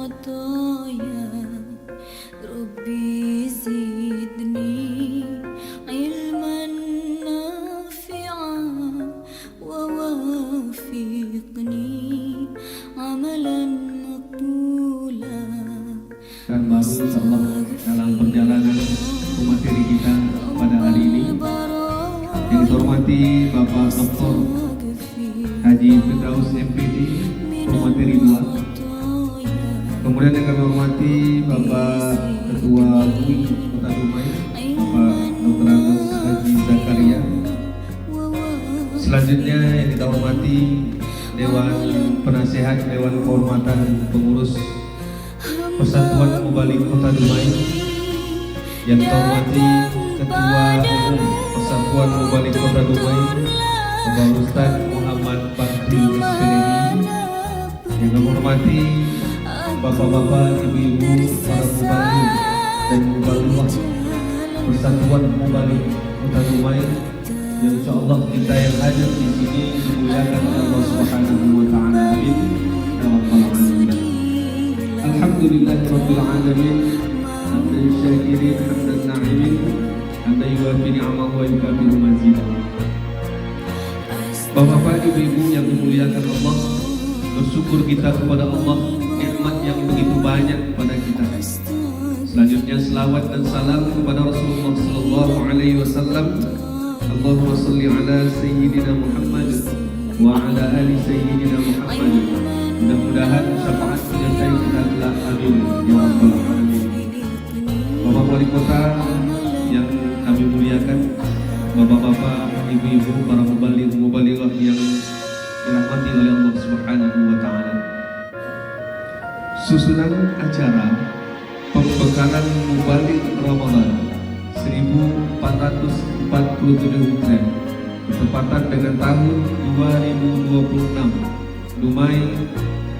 الخطايا ربي زدني علما نافعا ووافقني عملا مقبولا. Dan baru Allah dalam perjalanan materi kita pada hari ini yang dihormati Bapak Dr. Haji Firdaus MPD pemateri 2. Kemudian yang kami hormati Bapak Ketua UI Kota Dumai Bapak Dr. Agus Haji Zakaria. Selanjutnya yang kita hormati Dewan Penasehat Dewan Kehormatan Pengurus Persatuan Mubalik Kota Dumai, yang kita hormati Ketua Umum Persatuan Mubalik Kota Dumai Bapak Ustaz Muhammad Bakri SPDI, yang kami hormati Bapak-bapak, ibu-ibu, para mubalik dan mubalikah Persatuan Mubalik Kota Dumai, yang insyaallah kita yang hadir di sini dimuliakan Allah Subhanahu wa taala. Amin. Alhamdulillahirabbil alamin. Hamdan syakirin hamdan na'imin hamdan yuwafi ni'amahu wa yukafi'u mazidah. Bapak-bapak, ibu-ibu yang dimuliakan Allah, bersyukur kita kepada Allah nikmat yang begitu banyak pada kita. Selanjutnya selawat dan salam kepada Rasulullah sallallahu alaihi wasallam. Allahumma shalli ala sayyidina Muhammad wa ala ali sayyidina Muhammad. Mudah-mudahan syafaat menyertai kita kelak. Amin ya rabbal alamin. Bapak Wali Kota yang kami muliakan, bapak-bapak, ibu-ibu, para mubaligh yang dirahmati oleh Allah Subhanahu wa taala. Susunan acara pembekalan Mubaligh Ramadan 1447 Hijriah bertepatan dengan tahun 2026, Dumai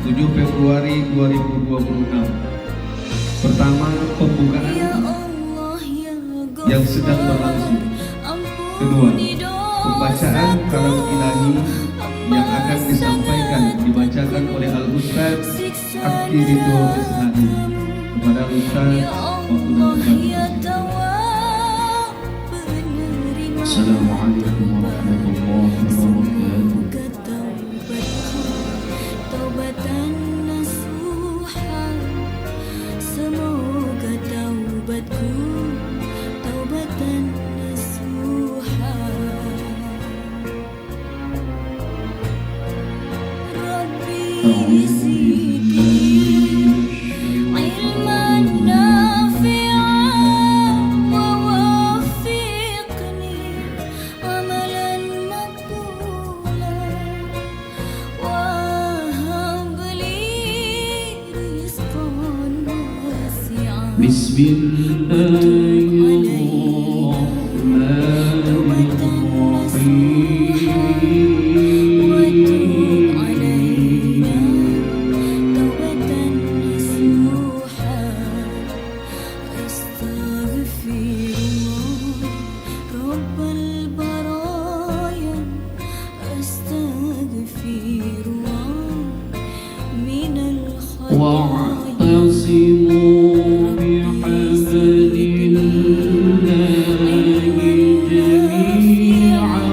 7 Februari 2026. Pertama, pembukaan yang sedang berlangsung. Kedua, pembacaan kalam ilahi yang akan dibacakan oleh Al-Ustaz Akirito Islami. Kepada Ustaz, waktu dan Assalamualaikum warahmatullahi wabarakatuh. Taubatan nasuha, semoga taubatku taubatan nasuha. Rabbi zidni ilman nafi'an wa wafiqni amalan maqbulan wa hab li rizqan wasi'an. واعتصموا بحبل الله جميعا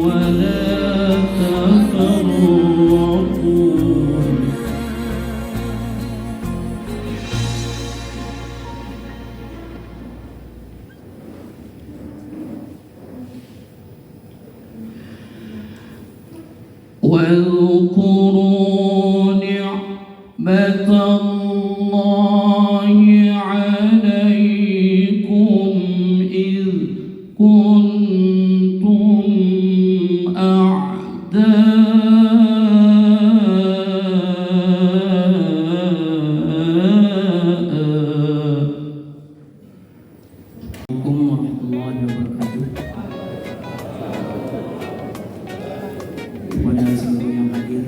ولا تفرقوا. واذكروا نعمة الله عليكم إذ كنتم Kepada seluruh yang hadir,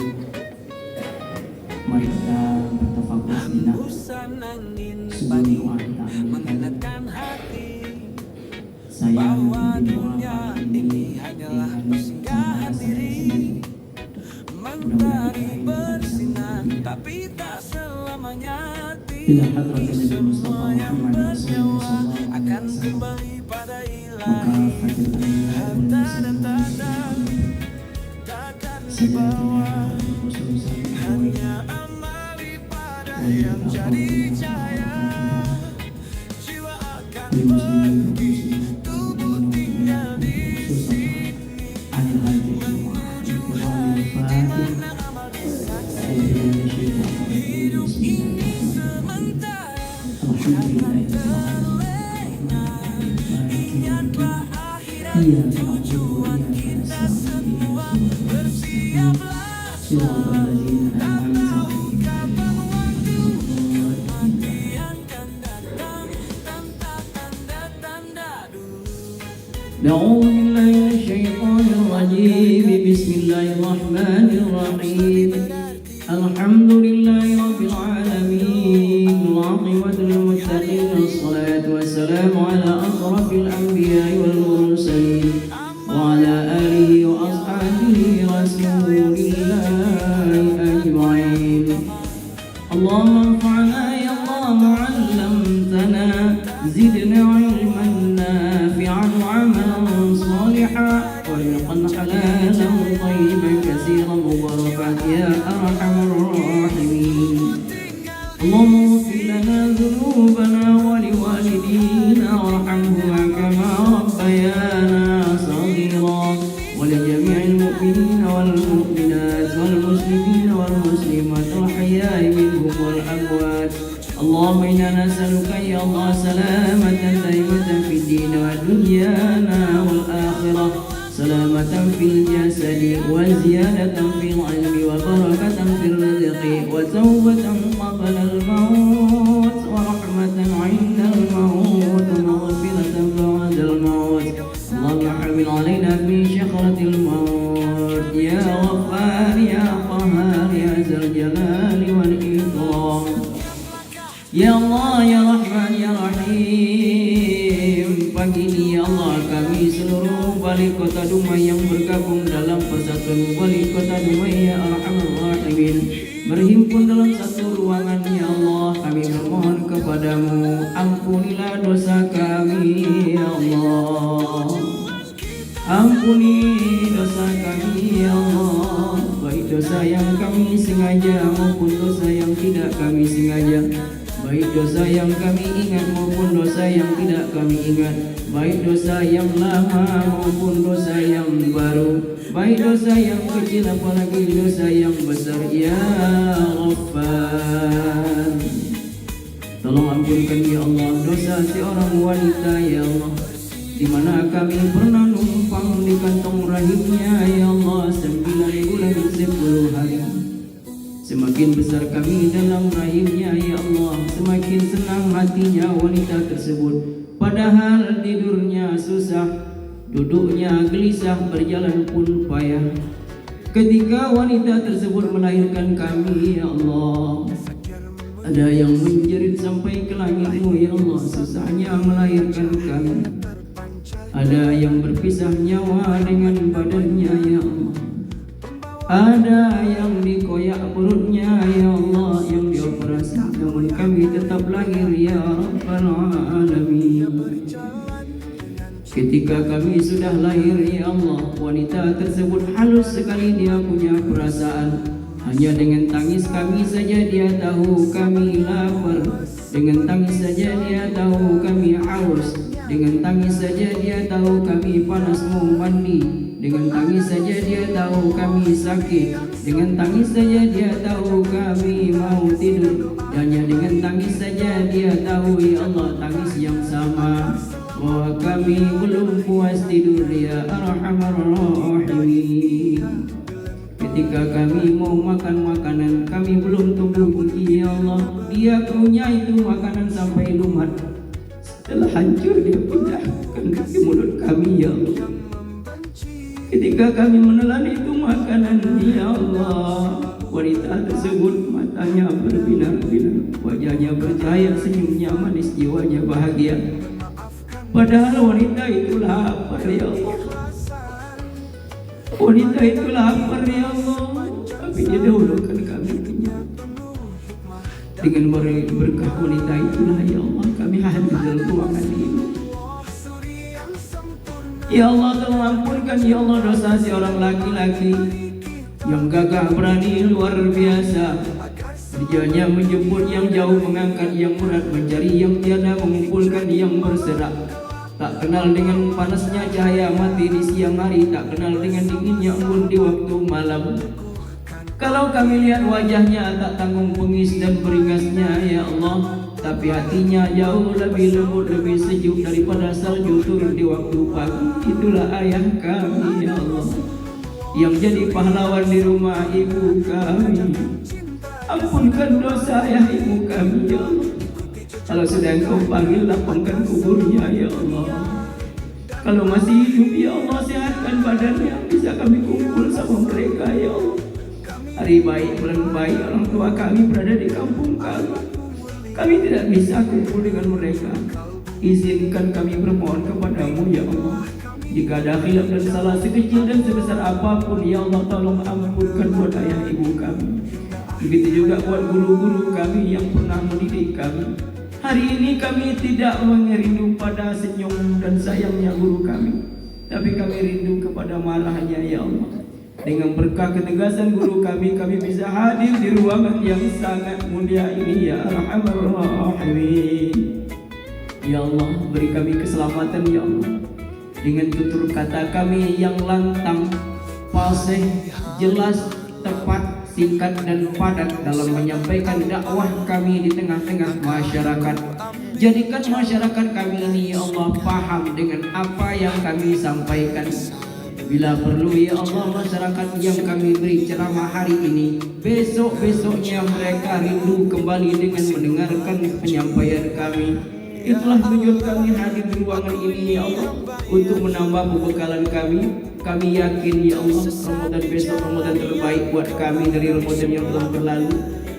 mari kita bertafakur sejenak. Sebuah doa kita amalkan. Saya memimpin doa ini dengan cara sendiri. Mudah-mudahan kita ini bisa ila hadratin Nabi Mustafa Muhammad sallallahu alaihi wasallam maka fakir أعوذ بالله من الشيطان الرجيم بسم الله الرحمن الرحيم الحمد لله رب العالمين والعاقبة للمتقين والصلاة والسلام على أشرف الأنبياء والمرسلين وعلى آله وأصحابه رسول الله أجمعين اللهم انفعنا يا الله ما علمتنا زدنا علما نافعا وعملا صالحا ورزقا حلالا طيبا كثيرا مباركا يا أرحم الراحمين اللهم اغفر لنا ذنوبنا ولوالدينا وارحمهما كما ربيانا صغيرا ولجميع المؤمنين والمؤمنات والمسلمين والمسلمات الأحياء منهم والأموات اللهم إنا نسألك يا الله سلامة دائمة في الدين ودنيانا والآخرة سلامة في الجسد وزيادة في العلم وبركة في الرزق وتوبة قبل الموت ورحمة عند الموت ومغفرة بعد الموت اللهم حمل علينا في شخرة الموت يا غفار يا قهار يا ذا الجلال والإكرام Ya Allah, Ya Rahman, Ya Rahim. Pagi ini ya Allah, kami seluruh balik kota Dumai yang bergabung dalam persatuan balik kota Dumai ya Arhamar Rahimin, berhimpun dalam satu ruangan ya Allah. Kami bermohon kepadamu, ampunilah dosa kami ya Allah. Ampuni dosa kami ya Allah, baik dosa yang kami sengaja maupun dosa yang tidak kami sengaja, baik dosa yang kami ingat maupun dosa yang tidak kami ingat, baik dosa yang lama maupun dosa yang baru, baik dosa yang kecil apalagi dosa yang besar ya Rabbal. Tolong ampunkan ya Allah dosa seorang wanita ya Allah, di mana kami pernah numpang di kantong rahimnya ya Allah 9 bulan 10 hari. Semakin besar kami dalam rahimnya ya Allah, semakin senang hatinya wanita tersebut. Padahal tidurnya susah, duduknya gelisah, berjalan pun payah. Ketika wanita tersebut melahirkan kami ya Allah, ada yang menjerit sampai ke langitmu ya Allah, susahnya melahirkan kami. Ada yang berpisah nyawa dengan badannya ya Allah, ada yang dikoyak perutnya ya Allah, yang dioperasi, namun kami tetap lahir ya Rabbal Alamin. Ketika kami sudah lahir ya Allah, wanita tersebut halus sekali, dia punya perasaan. Hanya dengan tangis kami saja dia tahu kami lapar, dengan tangis saja dia tahu kami haus, dengan tangis saja dia tahu kami panas mau mandi, dengan tangis saja dia tahu kami sakit, dengan tangis saja dia tahu kami mau tidur. Hanya dengan tangis saja dia tahu ya Allah, tangis yang sama bahwa kami belum puas tidur ya Arhamar Rahimin. Ketika kami mau makan makanan, kami belum tumbuh gigi ya Allah, dia punya itu makanan sampai lumat. Setelah hancur dia pindahkan ke mulut kami ya Allah. Ketika kami menelan itu makanan ya Allah, wanita tersebut matanya berbinar-binar, wajahnya bercahaya, senyumnya manis, jiwanya bahagia. Padahal wanita itu lapar ya Allah, wanita itu lapar ya Allah, tapi dia dahulukan kami kenyang. Dengan berkah wanita itulah ya Allah kami hadir dalam ruangan ini. Ya Allah tolong ampunkan ya Allah dosa seorang laki-laki yang gagah berani luar biasa. Kerjanya menjemput yang jauh, mengangkat yang berat, mencari yang tiada, mengumpulkan yang berserak. Tak kenal dengan panasnya cahaya mati di siang hari, tak kenal dengan dinginnya embun di waktu malam. Kalau kami lihat wajahnya tak tanggung pengis dan beringasnya ya Allah, tapi hatinya jauh lebih lembut, lebih sejuk daripada salju turun di waktu pagi. Itulah ayah kami ya Allah, yang jadi pahlawan di rumah ibu kami. Ampunkan dosa ayah ibu kami ya Allah. Kalau sudah Engkau panggil, lapangkan kuburnya ya Allah. Kalau masih hidup ya Allah, sehatkan badannya, bisa kami kumpul sama mereka ya Allah. Hari baik bulan baik orang tua kami berada di kampung kami. Kami tidak bisa kumpul dengan mereka. Izinkan kami bermohon kepadamu ya Allah. Jika ada khilaf dan salah sekecil dan sebesar apapun ya Allah, tolong ampunkan buat ayah ibu kami. Begitu juga buat guru-guru kami yang pernah mendidik kami. Hari ini kami tidak merindu pada senyum dan sayangnya guru kami, tapi kami rindu kepada marahnya ya Allah. Dengan berkah ketegasan guru kami, kami bisa hadir di ruangan yang sangat mulia ini ya Arhamar Rahimin. Ya Allah, beri kami keselamatan ya Allah. Dengan tutur kata kami yang lantang, fasih, jelas, tepat, singkat dan padat dalam menyampaikan dakwah kami di tengah-tengah masyarakat. Jadikan masyarakat kami ini ya Allah paham dengan apa yang kami sampaikan. Bila perlu ya Allah, masyarakat yang kami beri ceramah hari ini, besok-besoknya mereka rindu kembali dengan mendengarkan penyampaian kami. Itulah tujuan kami hadir di ruangan ini ya Allah, untuk menambah pembekalan kami. Kami yakin ya Allah, Ramadan besok Ramadan terbaik buat kami dari Ramadan yang telah berlalu.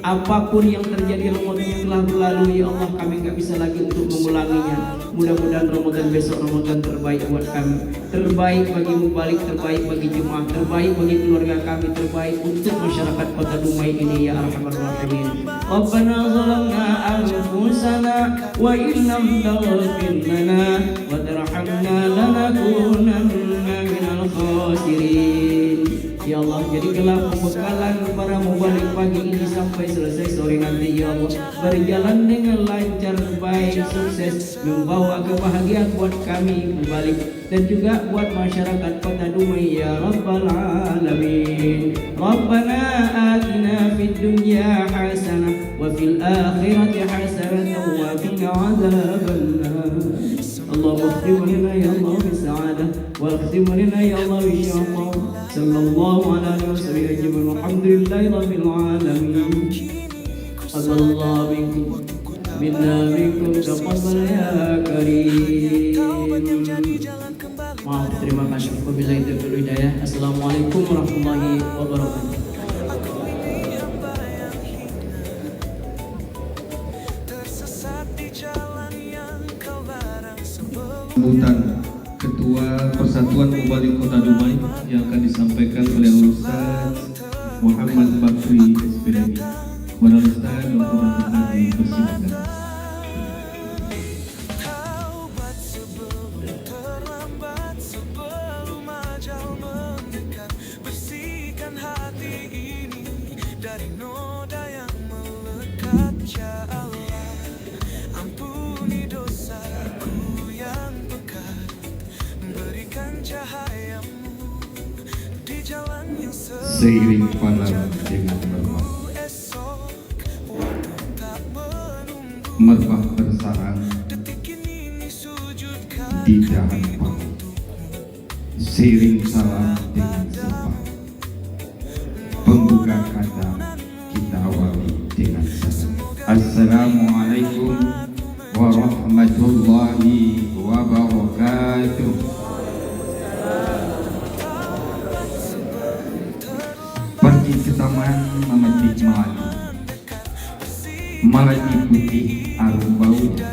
Apapun yang terjadi Ramadan yang telah berlalu ya Allah, kami gak bisa lagi untuk mengulanginya. Mudah-mudahan Ramadan besok Ramadan terbaik buat kami, terbaik bagi mubalik, terbaik bagi jemaah, terbaik bagi keluarga kami, terbaik untuk masyarakat Kota Dumai ini ya Arhamar Rahimin. Rabbana zalamna anfusana wa illam taghfir lana wa tarhamna lanakunanna minal khasirin. Ya Allah, jadikanlah pembekalan para mubalik pagi ini sampai selesai sore nanti ya Allah, berjalan dengan lancar, baik, sukses, membawa kebahagiaan buat kami mubalik dan juga buat masyarakat Kota Dumai ya Rabbal Alamin. Rabbana atina fid dunya hasanah wa fil akhirati hasanah wa qina adzabannar. Allahumma khtim lana ya Allah bisa'adah wa khtim lana ya Allah bisyafah. Sallallahu alaihi wasallam. Alhamdulillahi rabbil alamin. Sallallahu minkum minna minkum taqabbal ya karim. Maaf, terima kasih. Wabillahi taufiq wal hidayah. Assalamualaikum warahmatullahi wabarakatuh. Sambutan Ketua Persatuan Mubalik Kota Dumai yang akan disampaikan oleh Ustaz Muhammad Bakri SPDI. Kepada Ustaz Dr. Hadi persilakan. Seiring palar dengan merbah, merbah bersarang di dahan pang. Seiring salam dengan sembah, pembuka kata kita awali dengan salam. Assalamualaikum warahmatullahi wabarakatuh. Pergi ke taman memetik madu, melati putih arum baunya.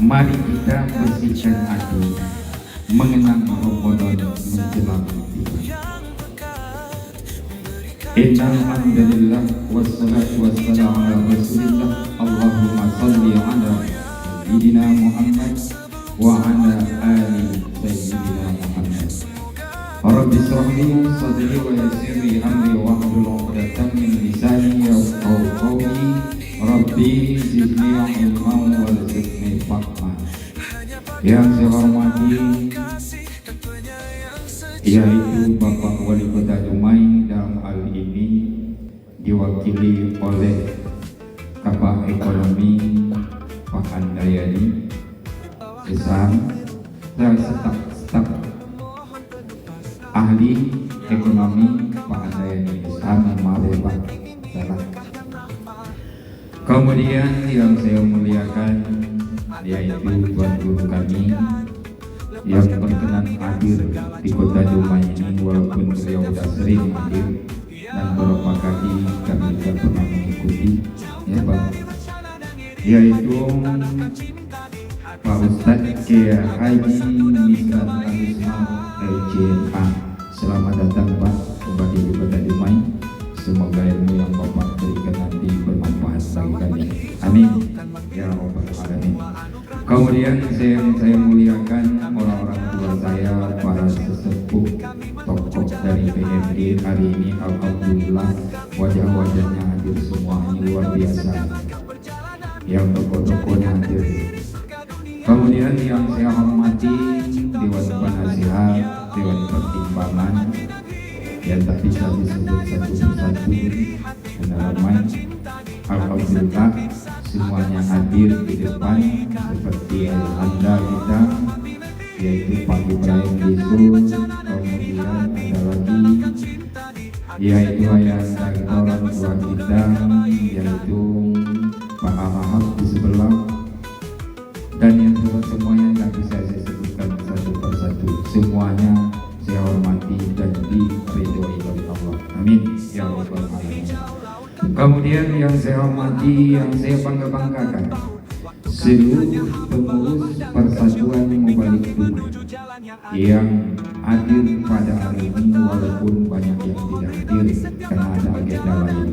Mari kita bersihkan adu, mengenang Ramadan menjelang tiba. Innal hamdalillah wassalatu wassalamu ala rasulillah. Allahumma shalli ala sayyidina Muhammad wa ala ali sayyidina Muhammad. Rabbi shrah li sadri wa yassir li amri wa hlul 'uqdatam min lisani yafqahu qawli. Rabbi zidni ilman warzuqni fahma. Yang saya hormati yaitu Bapak Wali Kota Dumai, dalam hal ini diwakili oleh Kabak Ekonomi Pak Andayani, Besar dan staf ahli ekonomi Pak Andayani Besar, Pak salah. Kemudian yang saya muliakan yaitu Tuan Guru kami yang berkenan hadir di Kota Dumai ini, walaupun beliau sudah sering hadir dan beberapa kali kami juga pernah mengikuti, ya Pak, yaitu Pak Ustadz Kiai Haji Misran Alisman LCMA. Selamat datang Pak kembali di Kota Dumai. Semoga ilmu yang Bapak berikan nanti bermanfaat bagi kami. Amin ya Rabbal Alamin. Kemudian saya muliakan orang-orang tua saya, para sesepuh tokoh dari PMD hari ini. Alhamdulillah wajah-wajahnya hadir semua, ini luar biasa. Yang tokoh-tokohnya hadir. Kemudian yang saya hormati Dewan Penasihat, Dewan Pertimbangan, yang tak bisa disebut satu persatu karena ramai. Alhamdulillah semuanya hadir di depan, seperti Anda kita, yaitu Pak Ibrahim Lisul. Kemudian ada lagi yaitu ayah dari orang tua kita, yaitu Pak Ahmad di sebelah, dan yang semuanya tak bisa saya sebutkan satu persatu. Semuanya saya hormati dan diridhoi oleh Allah. Amin ya Rabbal Alamin. Kemudian yang saya hormati, yang saya banggakan, seluruh pengurus Persatuan Mubalik Dumai yang hadir pada hari ini, walaupun banyak yang tidak hadir karena ada agenda lain.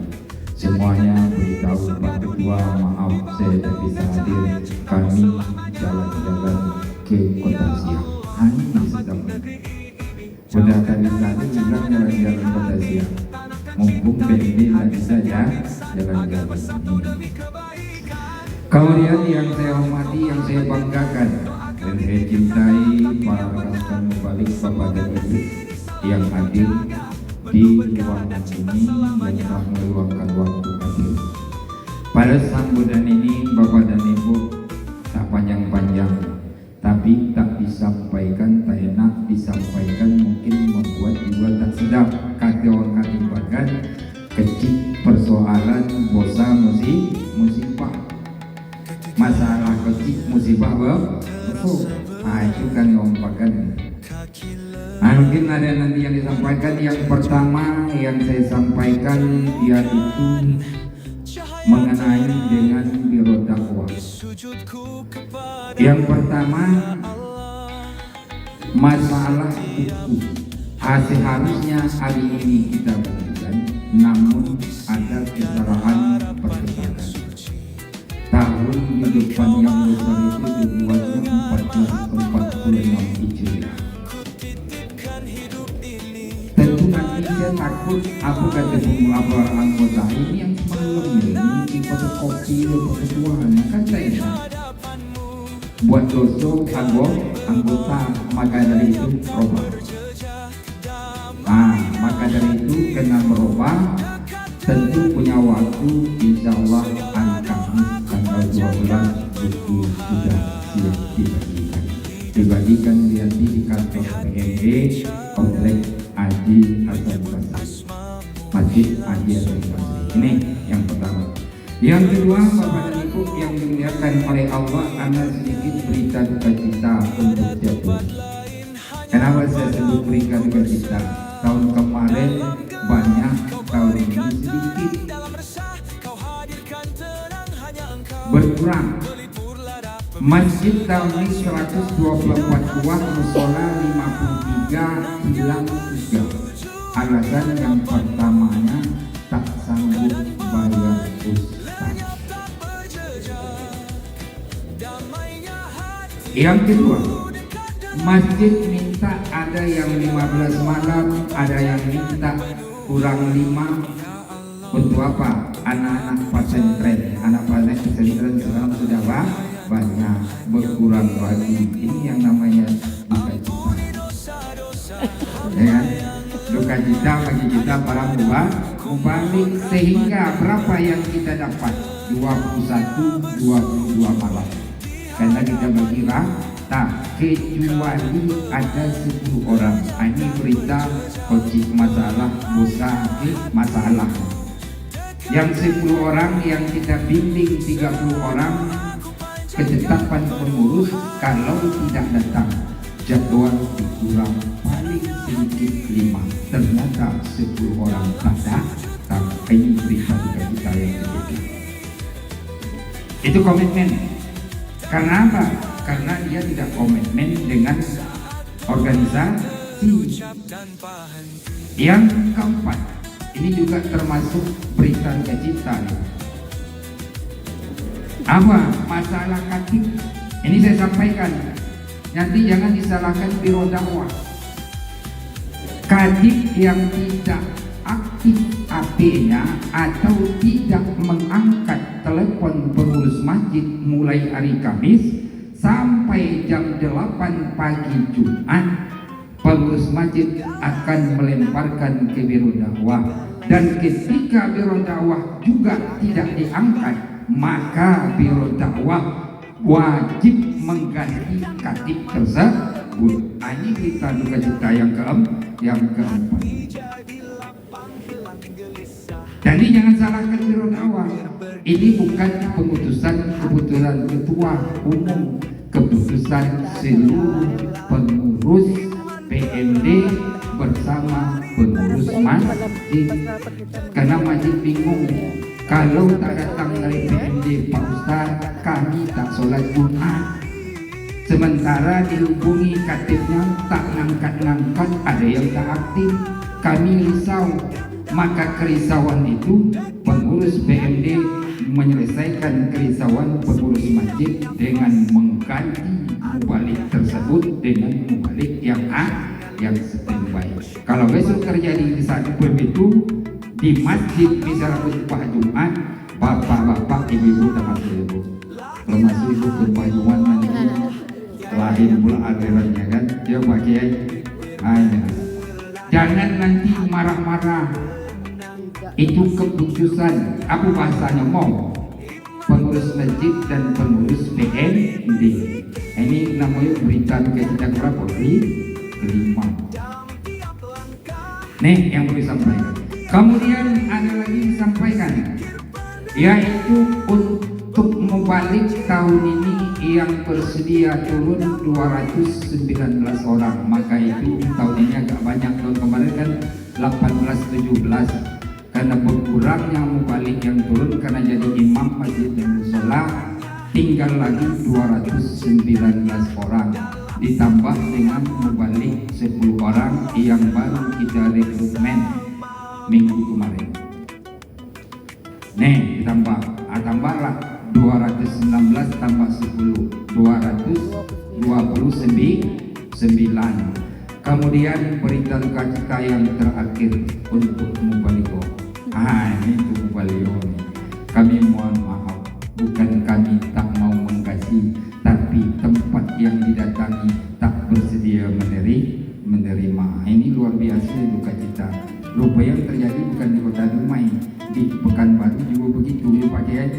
Semuanya beritahu Pak Ketua, maaf saya tidak bisa hadir, kami jalan-jalan ke Kota Siak. Hanya sedang sudah kali tadi bilang jalan-jalan Kota Siak, mumpung PMD lagi saja jalan-jalan. Kemudian yang saya hormati, yang saya banggakan dan saya cintai, para rekan Mubalik Bapak dan Ibu yang hadir di ruangan ini, yang telah meluangkan waktu hadir. Pada sambutan ini Bapak dan Ibu tak panjang-panjang, tapi tak disampaikan, tak enak disampaikan, mungkin membuat jiwa tak sedap. Kata orang katibakan kecil persoalan bosa musibah, masalah kecil musibah betul. Itu kan ngompakan. Mungkin ada nanti yang disampaikan. Yang pertama yang saya sampaikan yaitu mengenai dengan biro dakwah. Yang pertama masalah hukum. Seharusnya hari ini kita berikan, namun ada kesalahan perketahuan. Tahun di depan yang besar itu dibuatnya 1446 Hijriah. Tentu nanti saya takut apa kata apa anggota ini yang semalam ini fotokopi keketuaan, kan saya buat dosa anggota, maka dari itu berubah. Maka dari itu kena berubah. Tentu punya waktu, insya Allah tanggal 12 buku sudah siap dibagikan di kantor PMD Komplek Haji Hasan Basri, Masjid Haji Hasan Basri. Ini yang pertama. Yang kedua, Bapak dan Ibu yang dimuliakan oleh Allah, ada sedikit berita duka cita untuk jatuh. Kenapa saya sebut berita duka cita? Tahun kemarin banyak, tahun ini sedikit berkurang. Masjid tahun ini 124 buah, musola 53 hilang 3. Alasan yang pertamanya sanggup bayar ustaz. Yang kedua, masjid minta ada yang 15 malam, ada yang minta kurang 5. Untuk apa? Anak-anak pesantren. Anak pesantren sekarang sudah banyak, berkurang lagi. Ini yang namanya duka cita. Ya kan? Duka cita bagi kita para mubalik. Sehingga berapa yang kita dapat? 21, 22 malam. Karena kita bagi rata, kecuali ada 10 orang. Ini berita kocik masalah, bosa masalah. Yang 10 orang yang kita bimbing 30 orang, ketetapan pengurus kalau tidak datang jadwal dikurang paling sedikit 5. Ternyata 10 orang tak datang. Ini berita kita yang ketiga. Itu komitmen. Karena apa? Karena dia tidak komitmen dengan organisasi. Yang keempat, ini juga termasuk berita cita. Apa? Masalah katib. Ini saya sampaikan. Nanti jangan disalahkan biro dakwah. Katib yang tidak aktif HP-nya atau tidak mengangkat telepon pengurus masjid mulai hari Kamis sampai jam 8 pagi Jumat, pengurus masjid akan melemparkan ke biro dakwah. Dan ketika biro dakwah juga tidak diangkat, maka biro dakwah wajib mengganti katib tersebut. Ini kita duka cita yang keempat. Jadi jangan salahkan biro dakwah. Ini bukan keputusan ketua umum, keputusan seluruh pengurus PMD bersama pengurus masjid. Karena masjid bingung, kalau tak datang dari PMD, Pak Ustaz, kami tak sholat Jumat. Sementara dihubungi katibnya tak ngangkat-ngangkat, ada yang tak aktif. Kami risau. Maka kerisauan itu pengurus PMD menyelesaikan kerisauan pengurus masjid dengan mengganti mubalik tersebut dengan mubalik yang standby. Kalau besok terjadi di saat itu di masjid misalnya khutbah Jumat, bapak-bapak, ibu-ibu dan ibu, kalau masih ibu khutbah Jumat nanti lahir pula alirannya kan, dia pakai hanya. Jangan nanti marah-marah. Itu keputusan apa bahasanya mau pengurus masjid dan pengurus PMD. Ini namanya berita kita berapa? Kelima. Nih yang boleh sampaikan. Kemudian ada lagi disampaikan, yaitu untuk mubalik tahun ini yang bersedia turun 219 orang. Maka itu tahun ini agak banyak. Tahun kemarin kan 18-17. Karena berkurangnya mubalik yang turun karena jadi imam masjid dan musola, tinggal lagi 219 orang ditambah dengan mubalik 10 orang yang baru kita rekrutmen minggu kemarin. Nih tambahlah 219 tambah 10, 229. Kemudian berita duka cita yang terakhir untuk mubaliko. Ini untuk mubaliko. Kami mohon maaf, bukan kami tak mau mengasihi, tapi tempat yang didatangi tak bersedia menerima. Ini luar biasa duka cita. Lupa yang terjadi bukan di Kota Dumai, di Pekanbaru juga begitu ya Pak Kiai.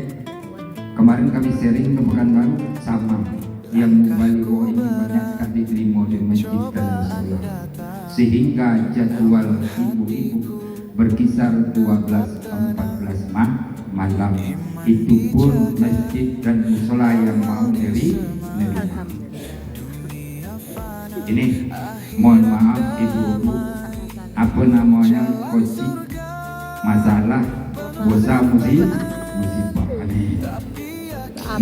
Kemarin kami sharing ke Pekanbaru sama. Yang mubaliko ini banyak sekali diterima di masjid dan musola, sehingga jadwal ibu-ibu berkisar 12-14 malam. Itu pun masjid dan musola yang mau menerima. Ini mohon maaf ibu-ibu, apa namanya koci masalah bosa musibah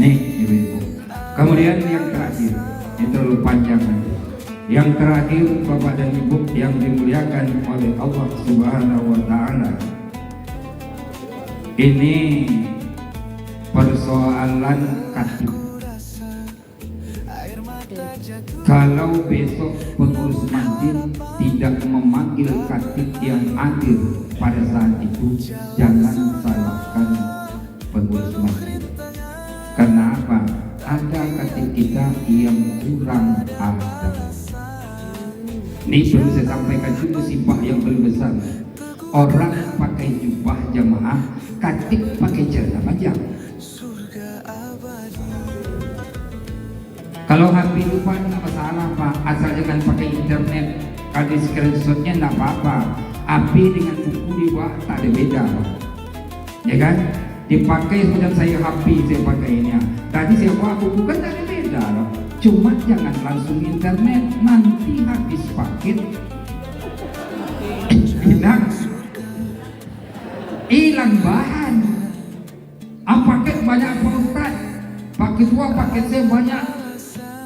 nih ibu-ibu. Kemudian yang terakhir, itu terlalu panjang. Yang terakhir Bapak dan Ibu yang dimuliakan oleh Allah Subhanahu wa Ta'ala, Ini persoalan katib. Kalau besok pengurus masjid tidak memanggil katib yang adil pada saat itu, jangan salahkan pengurus masjid. Karena apa? Ada katib kita yang kurang adab. Ini perlu saya sampaikan dulu musibah yang paling besar. Orang pakai jubah jamaah, katib pakai celana panjang. Kalau HP lupa nggak masalah Pak, asal jangan pakai internet. Kalau di screenshotnya nggak apa-apa. HP dengan buku di bawah tak ada beda Pak. Ya kan? Dipakai macam saya HP saya pakainya. Tadi saya bawa buku kan tak ada beda loh. Cuma jangan langsung internet, nanti habis paket hilang bahan. Paket banyak Pak Ustaz, paket tua paket saya banyak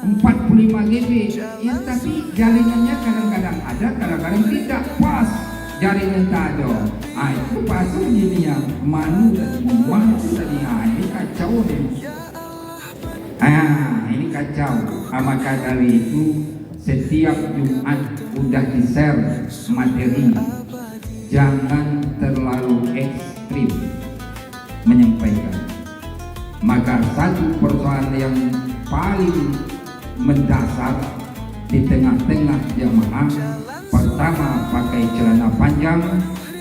45 GB ya, tapi jaringannya kadang-kadang ada, kadang-kadang tidak pas, jaringan tak ada. Itu pasal ini yang manu tadi. Ini kacau nih. Ini kacau. Maka dari itu setiap Jumat udah di-share materi, jangan terlalu ekstrim menyampaikan. Maka satu persoalan yang paling mendasar di tengah-tengah jamaah, pertama pakai celana panjang,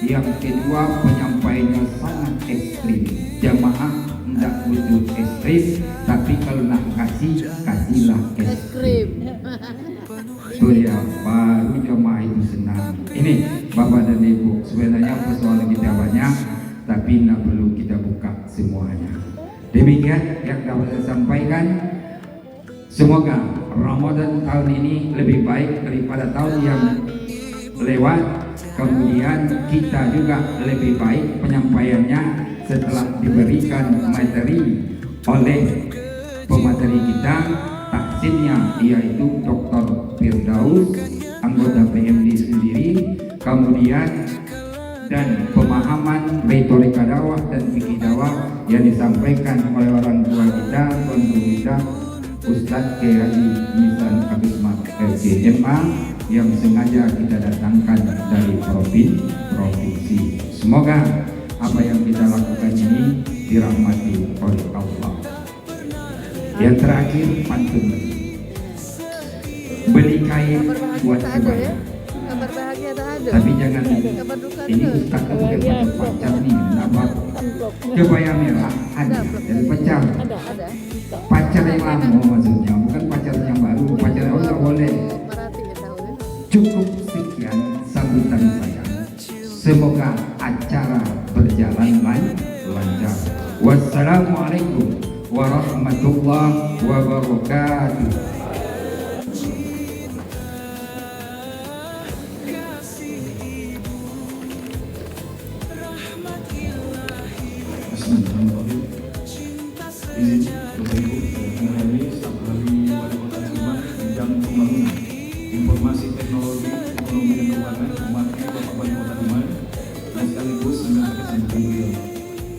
yang kedua penyampaiannya sangat ekstrim. Jamaah tidak butuh ekstrim, tapi kalau nak kasihlah ekstrim. Ya, baru jamaah itu senang. Ini Bapak dan Ibu, sebenarnya persoalan kita banyak, tapi tidak perlu kita buka semuanya. Demikian yang dapat saya sampaikan. Semoga Ramadan tahun ini lebih baik daripada tahun yang lewat. Kemudian kita juga lebih baik penyampaiannya setelah diberikan materi oleh pemateri kita, taksimnya yaitu Dr. Firdaus, anggota PMD sendiri, kemudian dan pemahaman retorika dakwah dan fikih dakwah yang disampaikan oleh orang tua kita, tuan guru kita, Ustadz Kiai Haji Misan Abismat LCMA, yang sengaja kita datangkan dari provinsi. Semoga apa yang kita lakukan ini dirahmati oleh Allah. Yang terakhir, pantun. Beli kain buat kebaya. Kabar bahagia tak ada. Tapi jangan Kabar duka ini ada. Ustaz pakai baju pacar nih, kenapa? Kebaya merah ada, dari pacar. Ada. Pacar yang lama maksudnya, bukan pacar yang baru. Pacar yang nggak boleh. Merhati ya tahu ya. Cukup sekian sambutan saya. Semoga acara berjalan lancar. Wassalamualaikum warahmatullahi wabarakatuh. Ini Bapak Ibu, mengenai staf ahli Wali Kota Sleman bidang pembangunan, informasi teknologi, ekonomi dan keuangan, Wakil Bapak Wali Kota Sleman, dan sekaligus menyampaikan beliau.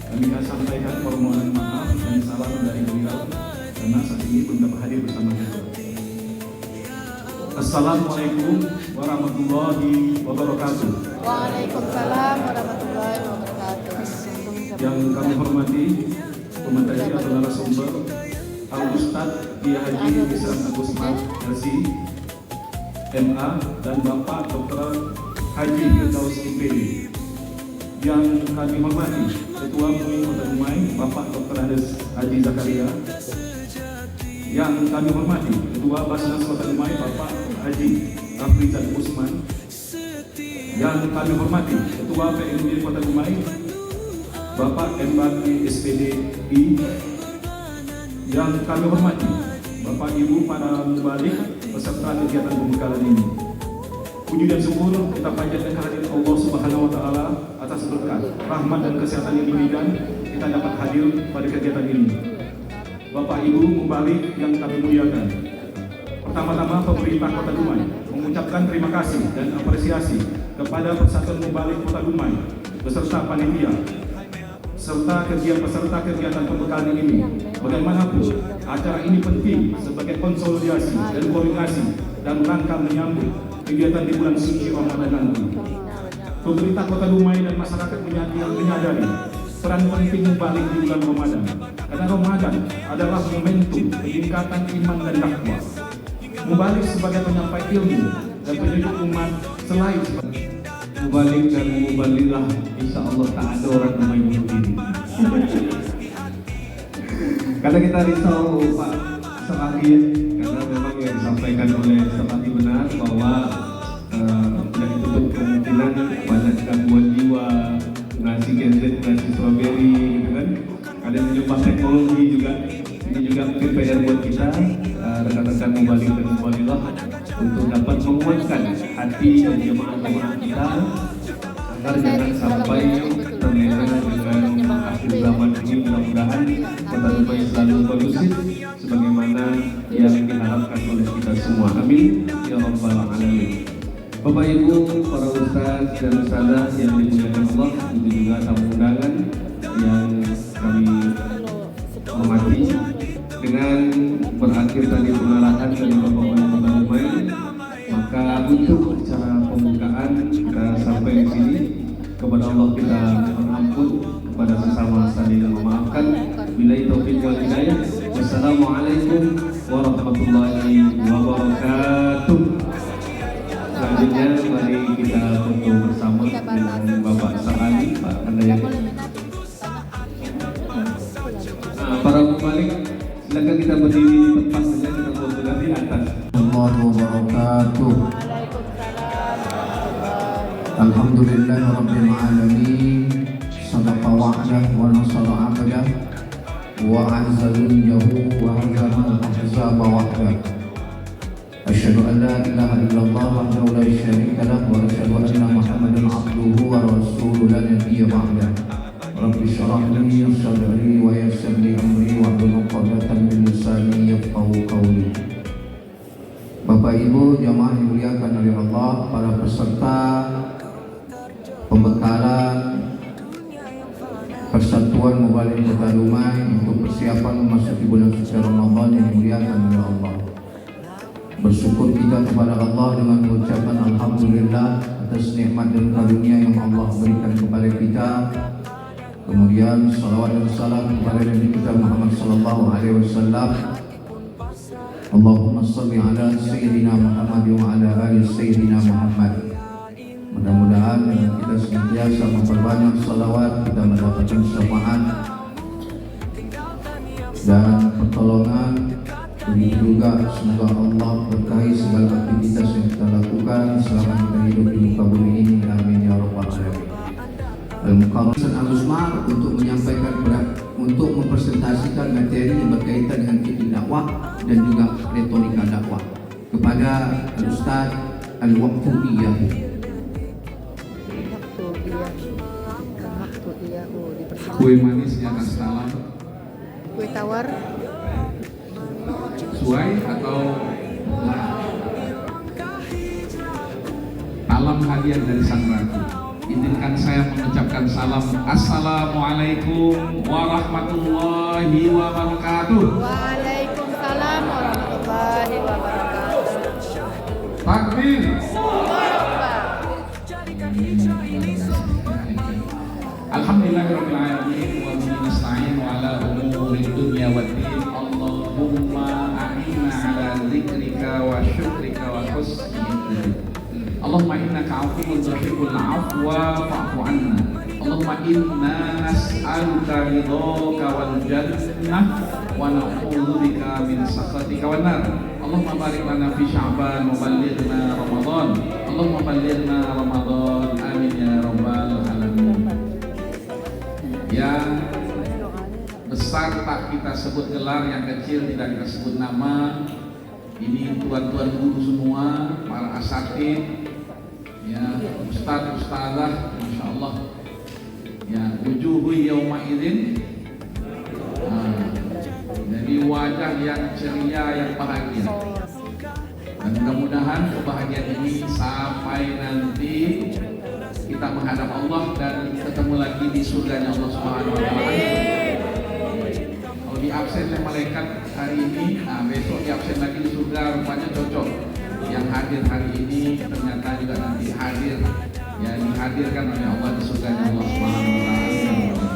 Kami akan sampaikan permohonan maaf dan salam dari beliau karena saat ini belum dapat hadir bersama kita. Assalamualaikum warahmatullahi wabarakatuh. Waalaikumsalam warahmatullahi wabarakatuh. Yang kami hormati pemateri atau narasumber Al-Ustadz Kiai Haji Misan Abismat LC MA dan Bapak Dr. Haji Firdaus IPD. Yang kami hormati Ketua MUI Kota Dumai Bapak Dr. Andes Haji Zakaria. Yang kami hormati Ketua Basnas Kota Dumai Bapak Haji Rafrizal Usman. Yang kami hormati Ketua PMD Kota Dumai Bapak MBAKI SPDI. Yang kami hormati Bapak Ibu para mubalik peserta kegiatan pembekalan ini. Puji dan syukur kita panjatkan kehadiran Allah Subhanahu wa taala atas berkat, rahmat dan kesehatan yang diberikan kita dapat hadir pada kegiatan ini. Bapak Ibu mubalik yang kami muliakan. Pertama-tama pemerintah Kota Dumai mengucapkan terima kasih dan apresiasi kepada Persatuan Mubalik Kota Dumai beserta panitia serta peserta kegiatan pembekalan ini. Bagaimanapun, acara ini penting sebagai konsolidasi dan koordinasi dan rangka menyambut kegiatan di bulan suci Ramadan nanti. Pemerintah Kota Dumai dan masyarakat menyadari peran penting mubalik di bulan Ramadan, karena Ramadan adalah momentum peningkatan iman dan dakwah. Mubalik sebagai penyampai ilmu dan penyejuk umat selain sebagai Mubalik dan mubalilah, insya Allah tak ada orang yang main bunuh diri. Karena kita risau Pak Sepati, karena memang yang disampaikan oleh Sepati benar bahwa tidak ditutup kemungkinan banyak gangguan jiwa, nasi gadget, nasi strawberry, gitu kan. Ada menyumbang teknologi juga. Ini juga mungkin PR buat kita, rekan-rekan mubalik dan mubalilah, untuk dapat menguatkan hati dan jemaah-jemaah kita agar jangan sampai terlena dengan akhir zaman ini. Mudah-mudahan Kota Dumai selalu kondusif sebagaimana yang diharapkan oleh kita semua. Amin ya rabbal alamin. Bapak Ibu, para ustaz dan ustazah yang dimuliakan Allah, itu juga tamu undangan yang kami hormati. Dengan berakhir tadi pengarahan dari Bapak Wali Kota Dumai, maka untuk acara pembukaan kita sampai di sini. Kepada Allah kita mohon ampun, kepada sesama saling memaafkan. Billahi taufiq wal hidayah. Wassalamualaikum warahmatullahi wabarakatuh. Selanjutnya mari kita foto bersama dengan Bapak Sa'ali, Pak Handayani. Para pembalik, silakan kita berdiri di tempat saja, kita foto di atas. Warahmatullahi wabarakatuh. Alhamdulillahi rabbil alamin. Sadaqa wa'dah wa nasara 'abdah wa a'azza jundahu wa hazama al-ahzaba wahdah. Asyhadu an la ilaha illallah wahdahu la syarika lah wa asyhadu anna Muhammadan 'abduhu wa rasuluhu la nabiyya ba'dah. Rabbi shrah li sadri wa yassir li amri wa hlul 'uqdatam min lisani yafqahu qawli. Bapak Ibu jamaah yang dimuliakan oleh Allah, para peserta pembekalan Persatuan Mubalik Kota Dumai untuk persiapan memasuki bulan suci Ramadan yang dimuliakan oleh Allah. Bersyukur kita kepada Allah dengan mengucapkan alhamdulillah atas nikmat dan karunia yang Allah berikan kepada kita. Kemudian salawat dan salam kepada Nabi kita Muhammad sallallahu alaihi wasallam. Allahumma shalli ala sayyidina Muhammad wa ala ali sayyidina Muhammad. Mudah-mudahan dengan kita senantiasa memperbanyak salawat, kita mendapatkan syafaat dan pertolongan. Begitu juga semoga Allah berkahi segala aktivitas yang kita lakukan selama kita hidup di muka bumi ini. Amin ya rabbal alamin. Al-Mukarram Al-Usmar untuk menyampaikan untuk mempresentasikan materi yang berkaitan dengan fikih dakwah dan juga retorika dakwah kepada Al-Ustaz Al-Waqfiyah. Kue manis di atas talam, Kue tawar. suai atau talam hadiah dari sang ratu. Izinkan saya mengucapkan salam. Assalamualaikum warahmatullahi wabarakatuh. Waalaikumsalam warahmatullahi wabarakatuh. Takbir. Alhamdulillahirabbil alamin wa bihi nasta'in wa ala umuri dunya waddin. Allahumma a'inna ala dzikrika wa syukrika wa husni ibadatik. Allahumma innaka 'afuwwun tuhibbul 'afwa fa'fu 'anna. Allahumma inna nas'aluka ridhaka wal jannah wa na'udzubika min sakhatika wan nar. Allahumma barik lana fi Sya'ban wa ballighna Ramadan. Allahumma ballighna Ramadan. Amin ya rabbal alamin. Yang besar tak kita sebut gelar, yang kecil tidak kita sebut nama. Ini tuan-tuan guru semua, para asatid, ya, ustaz, ustazah, masya Allah. Ya, wujuhu yauma idzin. Jadi wajah yang ceria, yang bahagia. Dan mudah-mudahan kebahagiaan ini sampai nanti kita menghadap Allah dan ketemu lagi di di surganya Allah Subhanahu wa taala. Kalau di absen oleh malaikat hari ini, nah besok di absen lagi di surga, rupanya cocok. Yang hadir hari ini ternyata juga nanti hadir, ya dihadirkan oleh Allah di surganya Allah Subhanahu wa taala.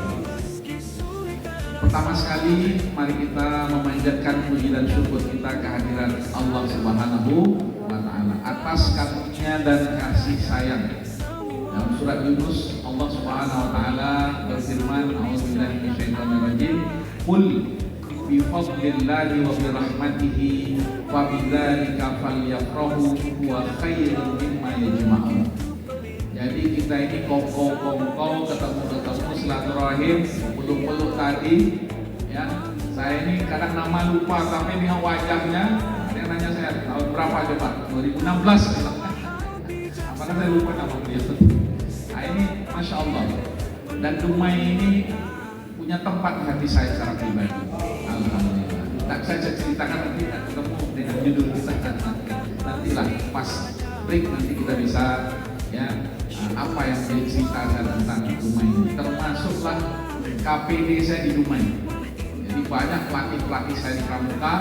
Pertama sekali, mari kita memanjatkan puji dan syukur kita kehadiran Allah Subhanahu wa taala atas karunia dan kasih sayang. Dalam surat Yunus, Allah Subhanahu wa taala berfirman, "A'udzubillahi minasyaitonir rajim. Qul bi fadlillahi wa bi rahmatihi wa bidzalika falyafrahu huwa khairun mimma yajma'un." Jadi kita ini kongko ketemu silaturahim, peluk-peluk tadi, ya. Saya ini kadang nama lupa, tapi dengan wajahnya, ada yang nanya saya tahun berapa coba? 2016. Apakah saya lupa nama beliau? Nah ini Masya Allah. Dan Dumai ini punya tempat di hati saya secara pribadi. Alhamdulillah. Tak saya ceritakan nanti ketemu dengan judul kita. Nantilah pas break nanti kita bisa, ya, apa yang diceritakan tentang Dumai ini. Termasuklah KPD saya di Dumai. Jadi banyak pelatih-pelatih saya di Pramuka,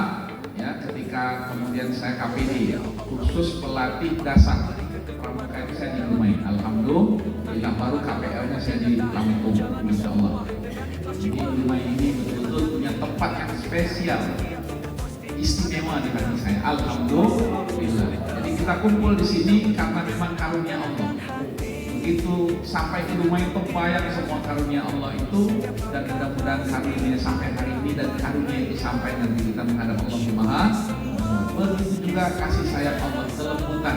ya, ketika kemudian saya KPD, khusus pelatih dasar Pramuka itu saya di Dumai. Alhamdulillah, baru KPL-nya saya di Lampung, Masya Allah. Jadi Dumai ini betul-betul punya tempat yang spesial, istimewa di hati saya. Alhamdulillah. Jadi kita kumpul di sini karena memang karunia Allah. Begitu sampai di rumah itu bayang semua karunia Allah itu, dan mudah-mudahan karunia sampai hari ini dan karunia itu sampai nanti kita menghadap Allah Subhanahu. Begitu juga kasih sayang Allah, kelembutan.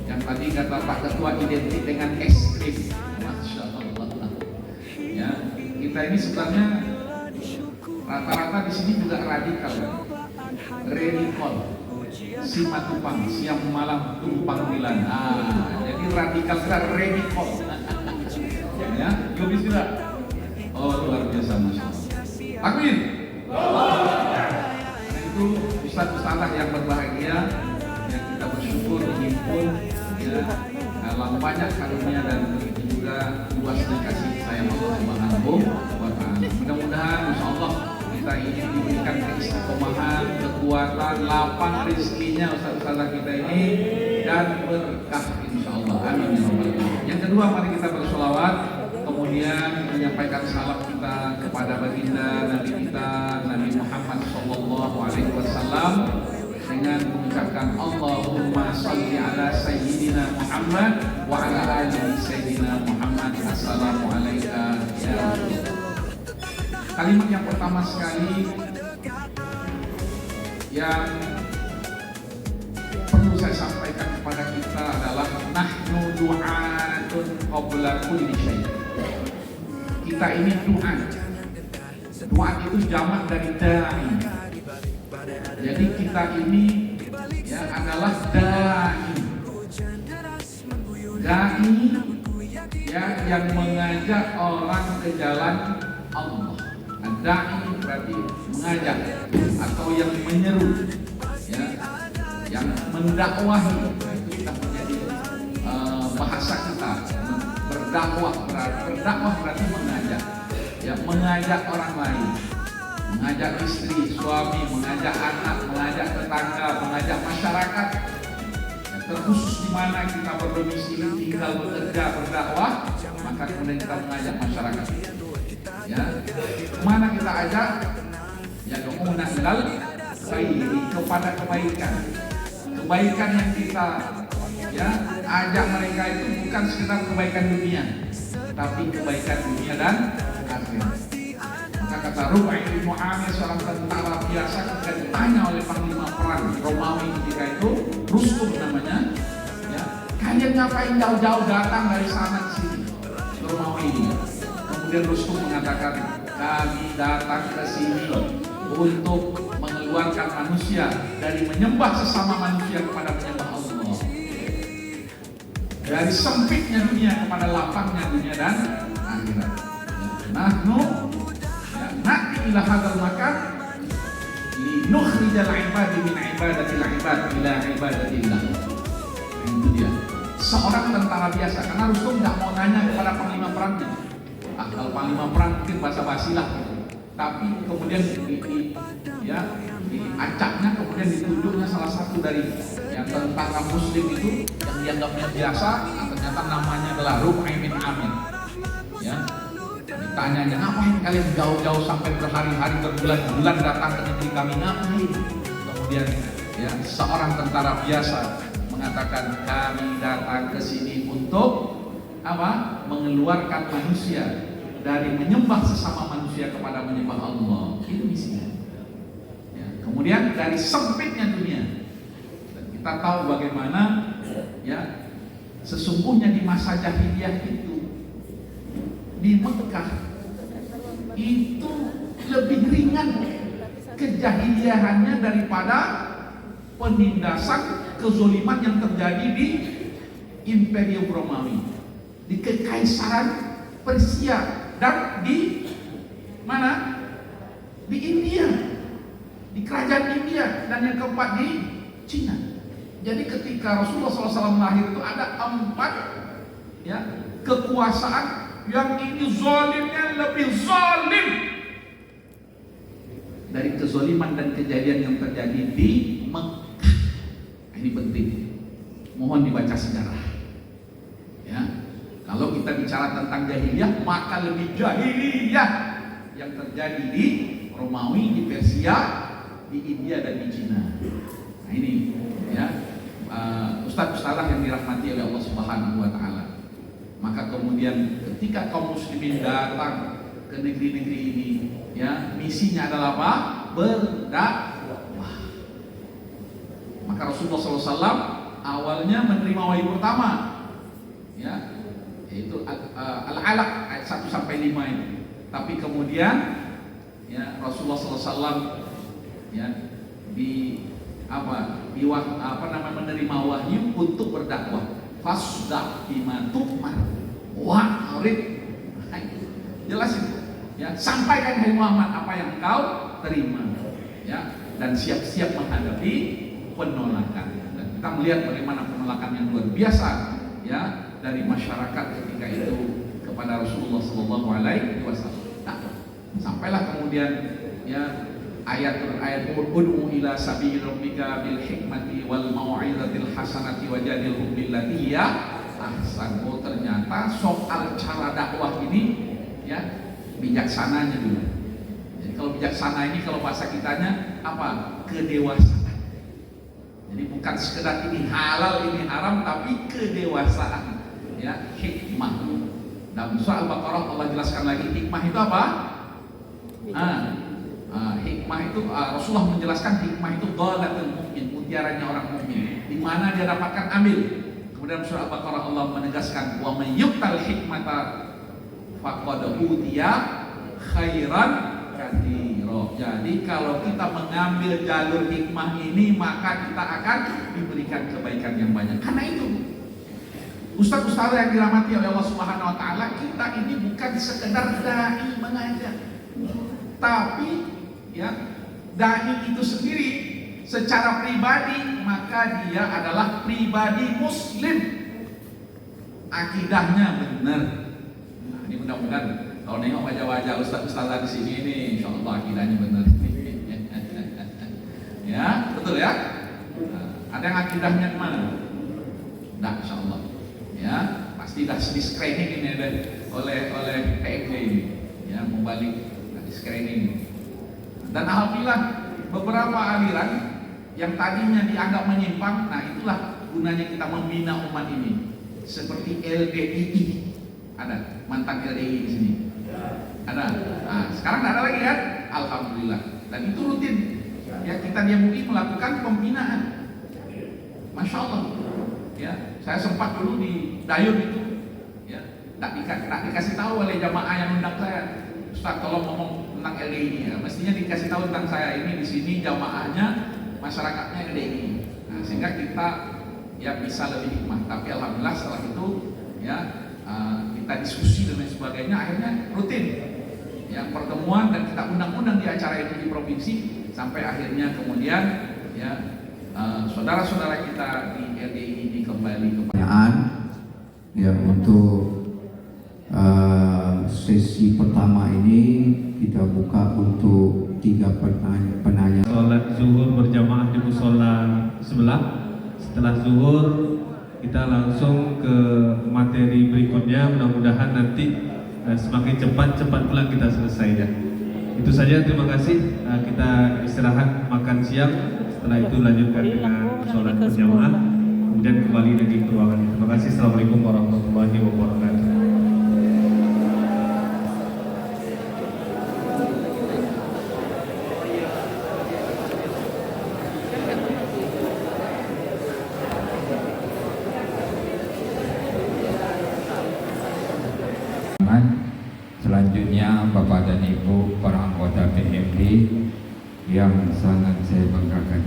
Yang tadi kata Pak Ketua identik dengan es krim. Masya Allah. Ya, kita ini sebenarnya rata-rata di sini juga radikal, kan? Radikal. Simatupang, siang malam tumpang bilan. Jadi radikal kita radikal. Ya, yuk tidak? Oh luar biasa, Masya Allah. Amin. Nah itu ustaz-ustazah yang berbahagia, yang kita bersyukur dihimpun, ya, dalam banyak karunia dan begitu juga luasnya kasih sayang Allah Subhanahu wa taala. Mudah-mudahan Insya Allah kita ini diberikan keistiqomahan, kekuatan, lapang rezekinya ustaz-ustazah kita ini, dan berkah Insya Allah. Amin ya rabbal alamin. Yang kedua, mari kita bersolawat, kemudian menyampaikan salam kita kepada baginda Nabi kita Nabi Muhammad SAW dengan mengucapkan Allahumma sholli ala Sayyidina Muhammad wa ala ali Sayyidina Muhammad. Assalamualaikum ya Rasulullah. Kalimat yang pertama sekali yang perlu saya sampaikan kepada kita adalah nahnu du'atun qabla kulli syai'. Kita ini doa. Doa itu jamak dari da'i. Jadi kita ini, ya, adalah da'i. Da'i, ya, yang mengajak orang ke jalan Allah. Da'i berarti mengajak atau yang menyeru, ya, yang mendakwahi. Itu kita menjadi bahasa kita. Berdakwah berarti mengajak, ya, mengajak orang lain, mengajak istri, suami, mengajak anak, mengajak tetangga, mengajak masyarakat. Ya, terkhusus di mana kita berdomisili, tinggal, bekerja, berdakwah, maka kemudian kita mengajak masyarakat. Ya, kemana kita ajak? Ya, do'una ilal khairi, kepada kebaikan. Kebaikan yang kita, ya, ajak mereka itu bukan sekedar kebaikan dunia, tapi kebaikan dunia dan akhirat. Maka kata Rubai bin Mu'amir, seorang tentara biasa, ketika ditanya oleh panglima perang Romawi ketika itu, Rustum namanya, ya, kalian ngapain jauh-jauh datang dari sana ke sini, Romawi ini? Kemudian Rustum mengatakan, kami datang ke sini untuk mengeluarkan manusia dari menyembah sesama manusia kepada menyembah Allah, dari sempitnya dunia kepada lapangnya dunia dan akhirat. Nahnu na'ti ila hadzal makan li nukhrijal ibadi min ibadatil ibad ila ibadatillah. Itu dia. Seorang tentara biasa, karena Rustum nggak mau nanya kepada panglima perangnya. Kalau panglima perang mungkin basa-basi lah, tapi kemudian diacaknya, kemudian ditunjuknya salah satu dari yang tentara muslim itu yang dianggapnya biasa, ternyata namanya adalah Rub'ai bin Amir. Ya, ditanya, ngapain kalian jauh-jauh sampai berhari-hari berbulan-bulan datang ke negeri kami, ngapain? Kemudian ya, seorang tentara biasa mengatakan, kami datang ke sini untuk apa? Mengeluarkan manusia dari menyembah sesama manusia kepada menyembah Allah. Itu misinya. Ya, kemudian dari sempitnya dunia, dan kita tahu bagaimana ya sesungguhnya di masa jahiliyah itu di Mekah itu lebih ringan kejahiliahannya daripada penindasan kezoliman yang terjadi di Imperium Romawi, di Kekaisaran Persia, dan di mana? Di India, di kerajaan India, dan yang keempat di Cina. Jadi ketika Rasulullah SAW lahir itu ada 4 ya kekuasaan yang ini zalimnya lebih zalim dari kezaliman dan kejadian yang terjadi di Mekah. Ini penting, mohon dibaca sejarah. Ya, kalau kita bicara tentang jahiliyah, maka lebih jahiliyah yang terjadi di Romawi, di Persia, di India dan di Cina. Nah ini ya ustaz-ustazah yang dirahmati oleh Allah Subhanahu wa taala. Maka kemudian ketika kaum muslimin datang ke negeri-negeri ini, ya misinya adalah apa? Berdakwah. Maka Rasulullah SAW awalnya menerima wahyu pertama, ya, yaitu Al-Alaq ayat 1 sampai 5 ini. Tapi kemudian, ya Rasulullah SAW, ya menerima wahyu untuk berdakwah. Fasda bima tu'mar wa'rid. Jelas itu. Ya, sampaikan hai Muhammad apa yang kau terima, ya, dan siap-siap menghadapi penolakan. Dan kita melihat bagaimana penolakan yang luar biasa ya dari masyarakat ketika itu kepada Rasulullah SAW. Nah, sampailah kemudian ya ayat ud'u ila sabili rabbika bil hikmati wal mau'izatil hasanati wajadilhum billati hiya ahsan. Oh, ternyata soal cara dakwah ini ya bijaksananya dulu. Jadi kalau bijaksana ini kalau bahasa kitanya apa? Kedewasaan. Jadi bukan sekedar ini halal ini haram, tapi kedewasaan. Ya, hikmah. Dalam surah Al-Baqarah Allah jelaskan lagi hikmah itu apa? Hikmah itu Rasulullah menjelaskan hikmah itu dhalatul mukmin, mutiaranya orang mukmin. Di mana dia dapatkan, ambil. Kemudian surah Al-Baqarah Allah menegaskan wa may yu'tal hikmata faqad utiya khairan katsira. Jadi kalau kita mengambil jalur hikmah ini, maka kita akan diberikan kebaikan yang banyak. Karena itu ustaz-ustaz yang dirahmati oleh Allah Subhanahu wa taala, kita ini bukan sekedar dai mengajar, tapi ya dai itu sendiri secara pribadi maka dia adalah pribadi muslim, akidahnya benar. Nah, ini mudah-mudahan kalau nengok wajah-wajah ustaz-ustazah di sini ini insyaallah akidahnya benar. Ya, betul ya? Nah, ada yang akidahnya kemana? Nah, insyaallah. Ya, pasti dah di screening ini oleh PMD ini. Ya, membalik di screening. Dan alhamdulillah beberapa aliran yang tadinya dianggap menyimpang, nah itulah gunanya kita membina umat ini. Seperti LDII, ada mantan LDII di sini, ada. Nah, sekarang tidak ada lagi kan? Alhamdulillah. Dan itu rutin. Ya, kita di MUI melakukan pembinaan. Masya Allah. Ya, saya sempat dulu di Dayun itu, ya, tak dikasih tahu oleh jamaah yang undang saya. Ustaz, tolong ngomong tentang LDI ya. Mestinya dikasih tahu tentang saya ini di sini jamaahnya, masyarakatnya LDI. Nah, sehingga kita ya bisa lebih hikmah. Tapi alhamdulillah setelah itu ya kita diskusi dan lain sebagainya, akhirnya rutin ya pertemuan dan kita undang-undang di acara itu di provinsi sampai akhirnya kemudian ya saudara-saudara kita di LDI ini kembali ke pertanyaan ya untuk sesi pertama ini kita buka untuk 3 penanya. Sholat zuhur berjamaah di musola sebelah. Setelah zuhur kita langsung ke materi berikutnya. Mudah-mudahan nanti semakin cepat pula kita selesai ya. Itu saja, terima kasih. Kita istirahat makan siang. Setelah itu lanjutkan dengan sholat berjamaah. Kemudian kembali lagi ke ruangan. Terima kasih. Assalamualaikum warahmatullahi wabarakatuh. Selanjutnya Bapak dan Ibu para anggota PMD yang sangat saya banggakan,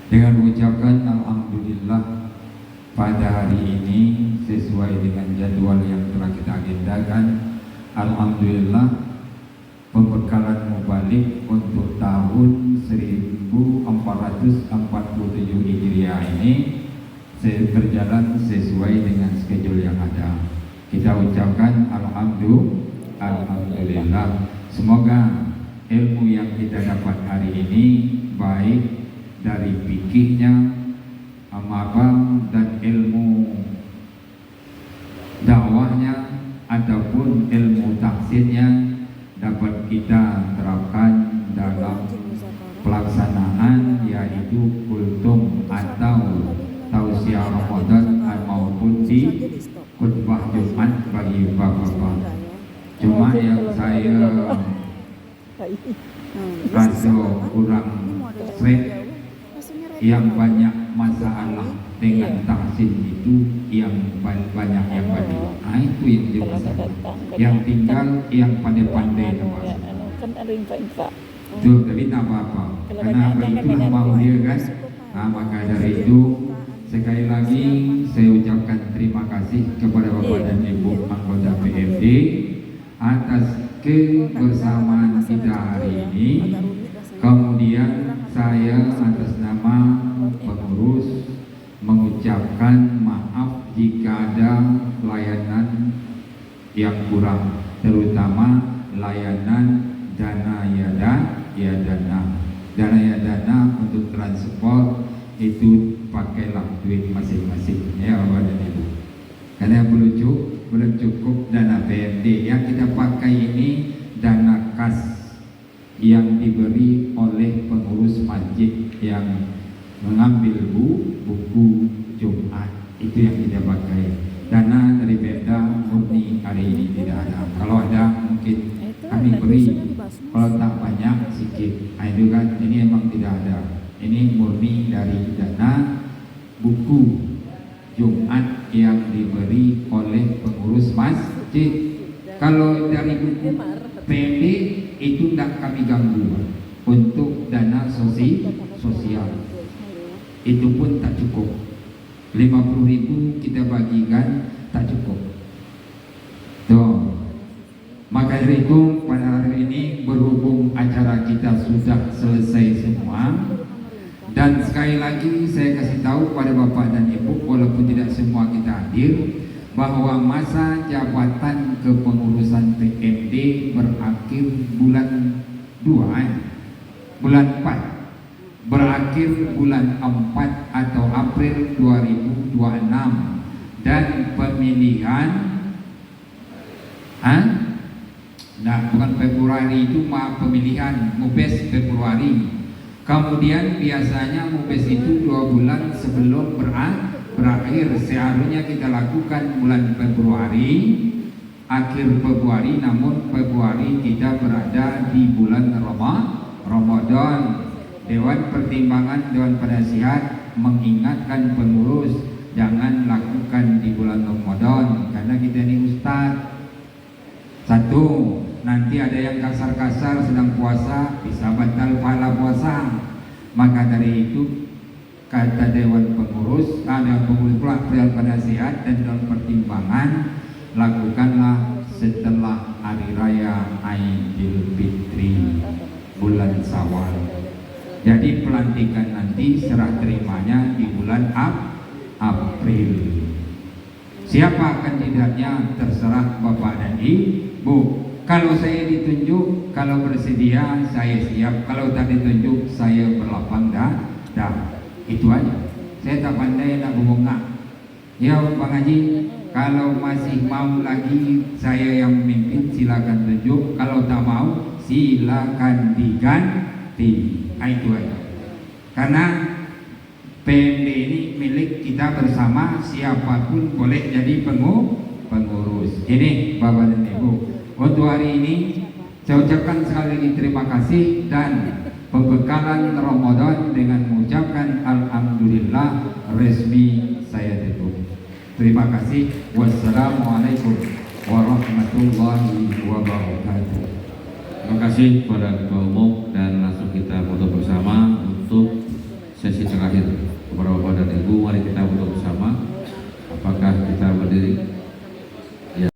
dengan mengucapkan alhamdulillah pada hari ini sesuai dengan jadwal yang telah kita agendakan. Alhamdulillah pembekalan mubalik untuk tahun 1447 Hijriah ini berjalan sesuai dengan schedule yang ada. Kita ucapkan alhamdulillah. Semoga ilmu yang kita dapat hari ini baik dari fikihnya, amabang dan ilmu dakwahnya ataupun ilmu tafsirnya dapat kita terapkan dalam pelaksanaan, yaitu kultum atau tausiah Ramadan maupun di khutbah Jumat bagi bapak-bapak. Cuma yang saya rasa kurang seret, yang banyak masalah dengan taksin itu yang banyak yang badi. Nah, itu yang jadi masalah. Yang tinggal yang pandai-pandai namanya. Itu jadi tak apa-apa. Karena itu mau dia kan. Nah, maka dari itu sekali lagi saya ucapkan terima kasih kepada Bapak dan Ibu anggota PMD atas kebersamaan kita hari ini. Kemudian saya atas nama pengurus mengucapkan maaf jika ada layanan yang kurang, terutama layanan dana dana untuk transport itu pakailah duit masing-masing ya Bapak dan Ibu. Karena belum cukup dana PMD. Yang kita pakai ini dana kas yang diberi oleh pengurus masjid yang mengambil buku Jumat, itu yang kita pakai. Dana dari Pemda murni hari ini tidak ada. Kalau ada mungkin kami beri, kalau tak banyak sedikit. Itu kan ini memang tidak ada. Ini murni dari dana buku Jumat yang diberi oleh pengurus masjid. Kalau dari buku PMD itu tidak kami ganggu. Untuk dana sosial itu pun tak cukup. 50.000 kita bagikan tak cukup. Tuh. Maka dari itu pada hari ini berhubung acara kita sudah selesai semua, dan sekali lagi saya kasih tahu pada Bapak dan Ibu, walaupun tidak semua kita hadir, bahwa masa jabatan kepengurusan PMD berakhir bulan 4, berakhir bulan 4 atau April 2026, dan pemilihan bukan Februari, itu pemilihan Mubes Februari. Kemudian biasanya Mubes itu 2 bulan sebelum berakhir. Seharusnya kita lakukan bulan Februari, akhir Februari, namun Februari kita berada di bulan Ramadan. Dewan Pertimbangan Dewan Penasihat mengingatkan pengurus jangan lakukan di bulan Ramadan, karena kita ini ustaz. Satu, nanti ada yang kasar-kasar sedang puasa bisa batal pahala puasa. Maka dari itu kata Dewan Pengurus, ada pengurus pula Dewan Penasihat dan Dewan Pertimbangan, lakukanlah setelah hari raya Aidil Fitri bulan Syawal. Jadi pelantikan nanti serah terimanya di bulan April. Siapa kandidatnya terserah Bapak dan Bu, kalau saya ditunjuk, kalau bersedia saya siap, kalau tak ditunjuk saya berlapang dah. Itu aja. Saya tak pandai nak bongkar. Ya Bang Haji, kalau masih mau lagi saya yang memimpin silakan tunjuk, kalau tak mau silakan diganti. Itu aja. Karena PMD ini milik kita bersama, siapapun boleh jadi pengurus. Ini Bapak dan Ibu, untuk hari ini saya ucapkan sekali lagi terima kasih dan pembekalan Ramadan dengan mengucapkan alhamdulillah resmi saya tutup. Terima kasih. Wassalamualaikum warahmatullahi wabarakatuh. Terima kasih kepada Ketua Umum dan langsung kita foto bersama untuk sesi terakhir. Kepada Bapak dan Ibu, mari kita foto bersama. Apakah kita berdiri? Ya.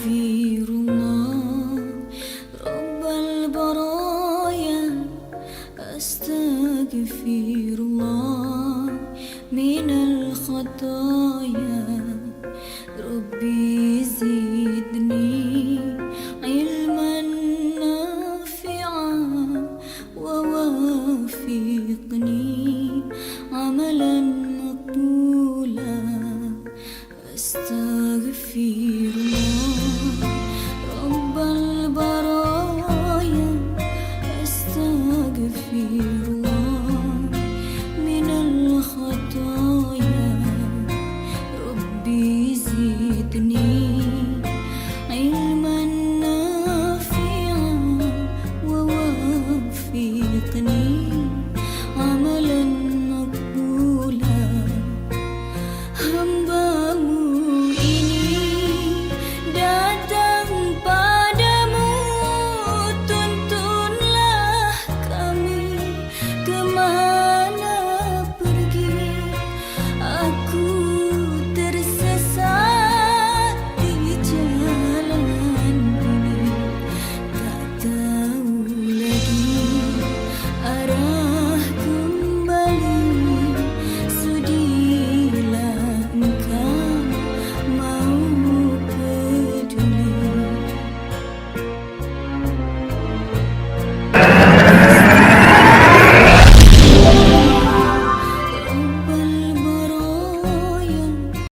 Astaghfirullah Rabbal baraya Astaghfirullah minal khataya Rabbi